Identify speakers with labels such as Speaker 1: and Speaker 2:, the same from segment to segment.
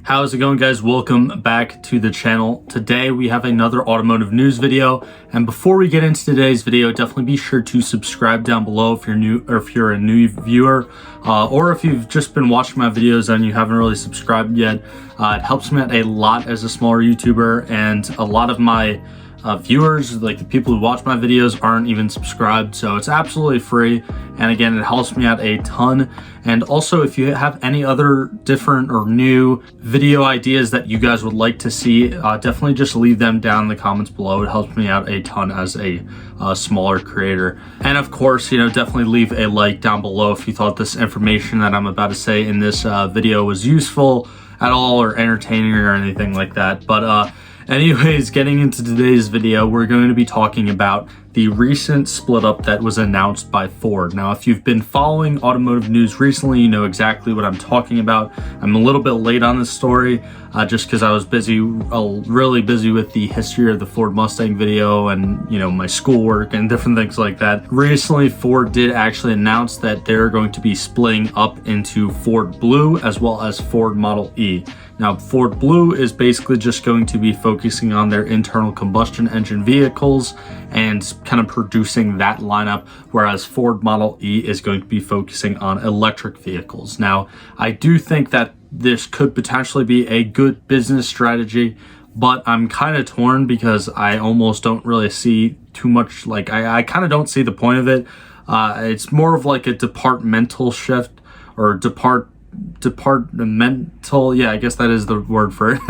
Speaker 1: How's it going, guys? Welcome back to the channel. Today we have another automotive news video, and before we get into today's video, definitely be sure to subscribe down below if you're new, or if you're a new viewer, or if you've just been watching my videos and you haven't really subscribed yet. It helps me out a lot as a smaller YouTuber, and a lot of my viewers, like the people who watch my videos, aren't even subscribed, so it's absolutely free. And again, it helps me out a ton. And also, if you have any other different or new video ideas that you guys would like to see, definitely just leave them down in the comments below. It helps me out a ton as a smaller creator. And of course, definitely leave a like down below if you thought this information that I'm about to say in this video was useful at all, or entertaining, or anything like that. But anyways, getting into today's video, we're going to be talking about the recent split up that was announced by Ford. Now, if you've been following automotive news recently, you know exactly what I'm talking about. I'm a little bit late on this story, just because I was really busy with the history of the Ford Mustang video and, my schoolwork and different things like that. Recently, Ford did actually announce that they're going to be splitting up into Ford Blue as well as Ford Model E. Now, Ford Blue is basically just going to be focusing on their internal combustion engine vehicles and kind of producing that lineup, whereas Ford Model E is going to be focusing on electric vehicles. Now, I do think that this could potentially be a good business strategy, but I'm kind of torn because I almost don't really see too much, I kind of don't see the point of it. It's more of like a departmental shift, or departmental, yeah, I guess that is the word for it.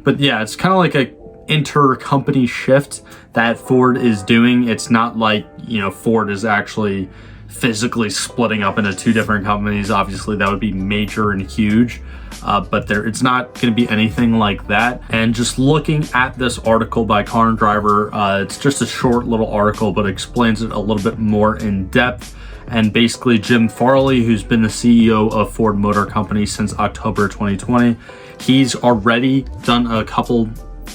Speaker 1: But yeah, it's kind of like a inter-company shift that Ford is doing. It's not like, Ford is actually physically splitting up into two different companies. Obviously that would be major and huge, but it's not going to be anything like that. And just looking at this article by Car and Driver, it's just a short little article, but explains it a little bit more in depth. And basically, Jim Farley, who's been the CEO of Ford Motor Company since October 2020, he's already done a couple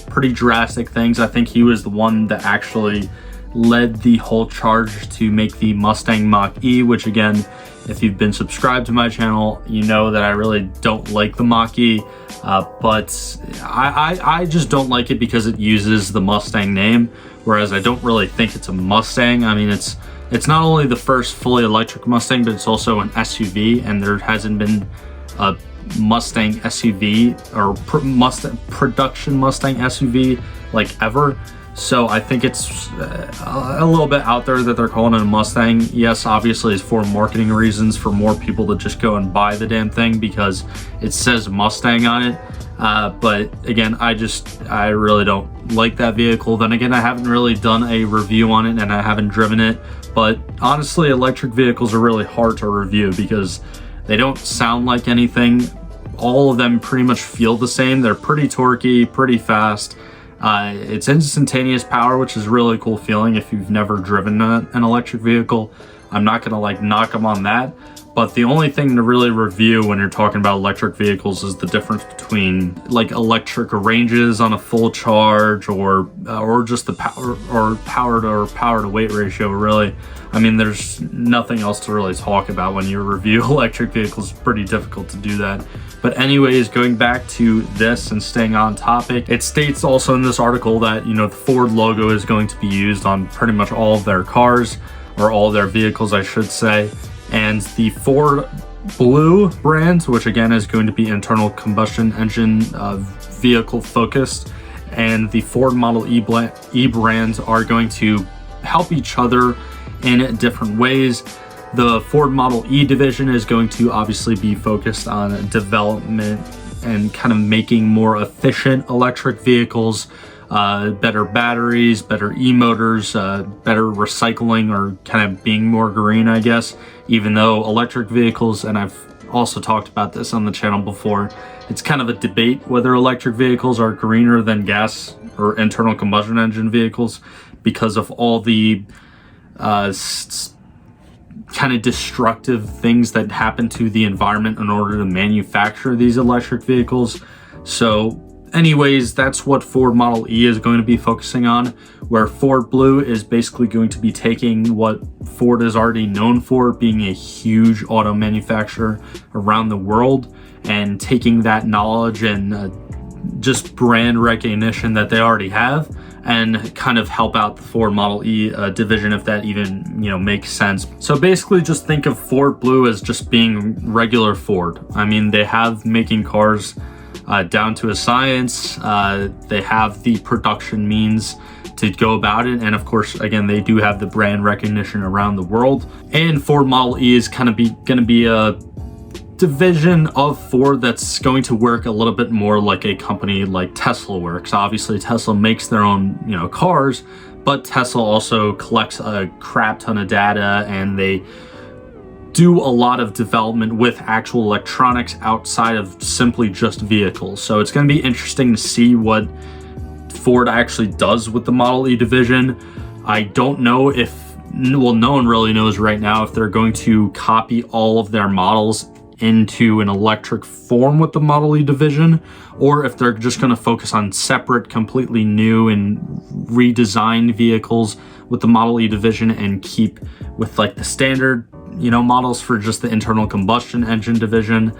Speaker 1: pretty drastic things. I think he was the one that actually led the whole charge to make the Mustang Mach-E, which again, if you've been subscribed to my channel, you know that I really don't like the Mach-E, but I just don't like it because it uses the Mustang name, whereas I don't really think it's a Mustang. I mean, it's not only the first fully electric Mustang, but it's also an SUV, and there hasn't been a Mustang SUV or production Mustang SUV ever. So I think it's a little bit out there that they're calling it a Mustang. Yes, obviously it's for marketing reasons, for more people to just go and buy the damn thing because it says Mustang on it. But again, I really don't like that vehicle. Then again, I haven't really done a review on it and I haven't driven it. But honestly, electric vehicles are really hard to review because they don't sound like anything. All of them pretty much feel the same. They're pretty torquey, pretty fast. It's instantaneous power, which is a really cool feeling if you've never driven an electric vehicle. I'm not gonna knock them on that. But the only thing to really review when you're talking about electric vehicles is the difference between electric ranges on a full charge, or just the power to weight ratio. Really, I mean, there's nothing else to really talk about when you review electric vehicles. It's pretty difficult to do that. But anyways, going back to this and staying on topic, it states also in this article that the Ford logo is going to be used on pretty much all of their cars, or all their vehicles, I should say. And the Ford Blue brand, which again is going to be internal combustion engine vehicle focused, and the Ford Model E brands are going to help each other in different ways. The Ford Model E division is going to obviously be focused on development and kind of making more efficient electric vehicles, better batteries, better e-motors, better recycling, or kind of being more green, I guess. Even though electric vehicles, and I've also talked about this on the channel before, it's kind of a debate whether electric vehicles are greener than gas or internal combustion engine vehicles because of all the kind of destructive things that happen to the environment in order to manufacture these electric vehicles. So anyways, that's what Ford Model E is going to be focusing on, where Ford Blue is basically going to be taking what Ford is already known for, being a huge auto manufacturer around the world, and taking that knowledge and just brand recognition that they already have and kind of help out the Ford Model E division, if that even, makes sense. So basically just think of Ford Blue as just being regular Ford. I mean, they have making cars down to a science. They have the production means to go about it, and of course, again, they do have the brand recognition around the world. And Ford Model E is going to be a division of Ford that's going to work a little bit more like a company like Tesla works. Obviously, Tesla makes their own, cars, but Tesla also collects a crap ton of data, and they do a lot of development with actual electronics outside of simply just vehicles. So it's going to be interesting to see what Ford actually does with the Model E division. I don't know no one really knows right now if they're going to copy all of their models into an electric form with the Model E division, or if they're just going to focus on separate, completely new and redesigned vehicles with the Model E division and keep with like the standard, models for just the internal combustion engine division.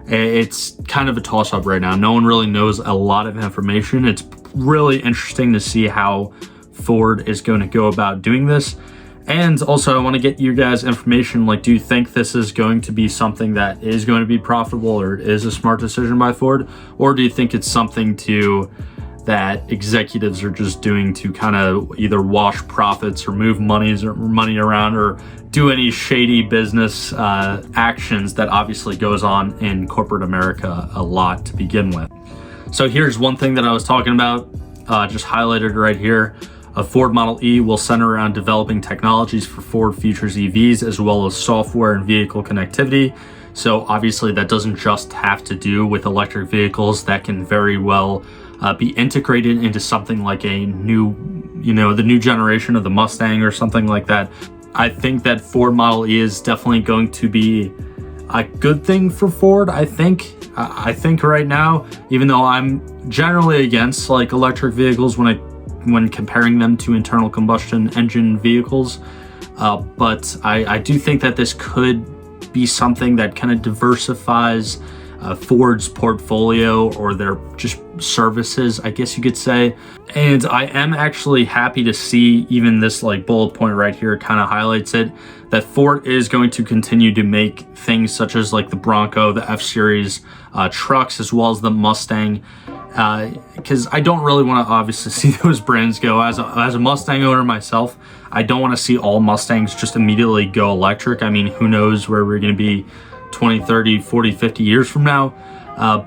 Speaker 1: It's kind of a toss-up right now. No one really knows a lot of information. It's really interesting to see how Ford is going to go about doing this. And also, I want to get you guys information, like, do you think this is going to be something that is going to be profitable, or is a smart decision by Ford? Or do you think it's something that executives are just doing to kind of either wash profits or move money around, or do any shady business actions that obviously goes on in corporate America a lot to begin with? So here's one thing that I was talking about, just highlighted right here. A Ford Model E will center around developing technologies for Ford Future's EVs, as well as software and vehicle connectivity. So obviously that doesn't just have to do with electric vehicles. That can very well be integrated into something like a new, the new generation of the Mustang or something like that. I think that Ford Model E is definitely going to be a good thing for Ford. I think right now, even though I'm generally against like electric vehicles when comparing them to internal combustion engine vehicles, but I do think that this could be something that kind of diversifies Ford's portfolio, or their just services, I guess you could say. And I am actually happy to see even this like bullet point right here kind of highlights it, that Ford is going to continue to make things such as like the Bronco, the F-Series trucks, as well as the Mustang, because I don't really want to obviously see those brands go. As a Mustang owner myself, I don't want to see all Mustangs just immediately go electric. I mean, who knows where we're going to be 20, 30, 40, 50 years from now.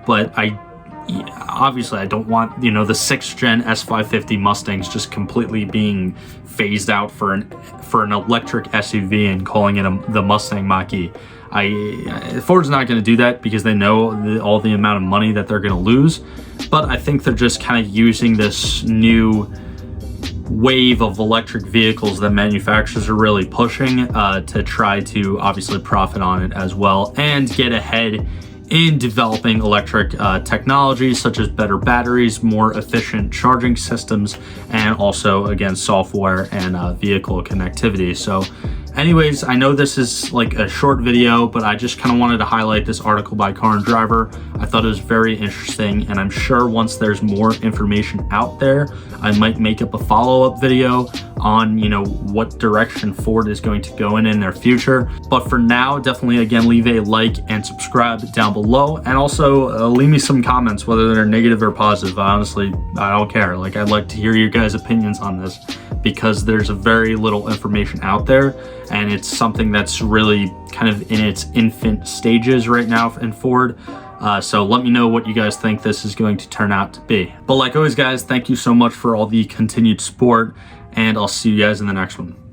Speaker 1: But obviously I don't want, the 6th gen S550 Mustangs just completely being phased out for an electric SUV and calling it the Mustang Mach-E. Ford's not going to do that because they know all the amount of money that they're going to lose. But I think they're just kind of using this new wave of electric vehicles that manufacturers are really pushing to try to obviously profit on it as well, and get ahead in developing electric technologies such as better batteries, more efficient charging systems, and also, again, software and vehicle connectivity. So anyways, I know this is like a short video, but I just kind of wanted to highlight this article by Car and Driver. I thought it was very interesting, and I'm sure once there's more information out there, I might make up a follow-up video on, what direction Ford is going to go in their future. But for now, definitely, again, leave a like and subscribe down below, and also leave me some comments, whether they're negative or positive. Honestly, I don't care. Like, I'd like to hear your guys' opinions on this, because there's a very little information out there, and it's something that's really kind of in its infant stages right now in Ford. So let me know what you guys think this is going to turn out to be. But like always, guys, thank you so much for all the continued support, and I'll see you guys in the next one.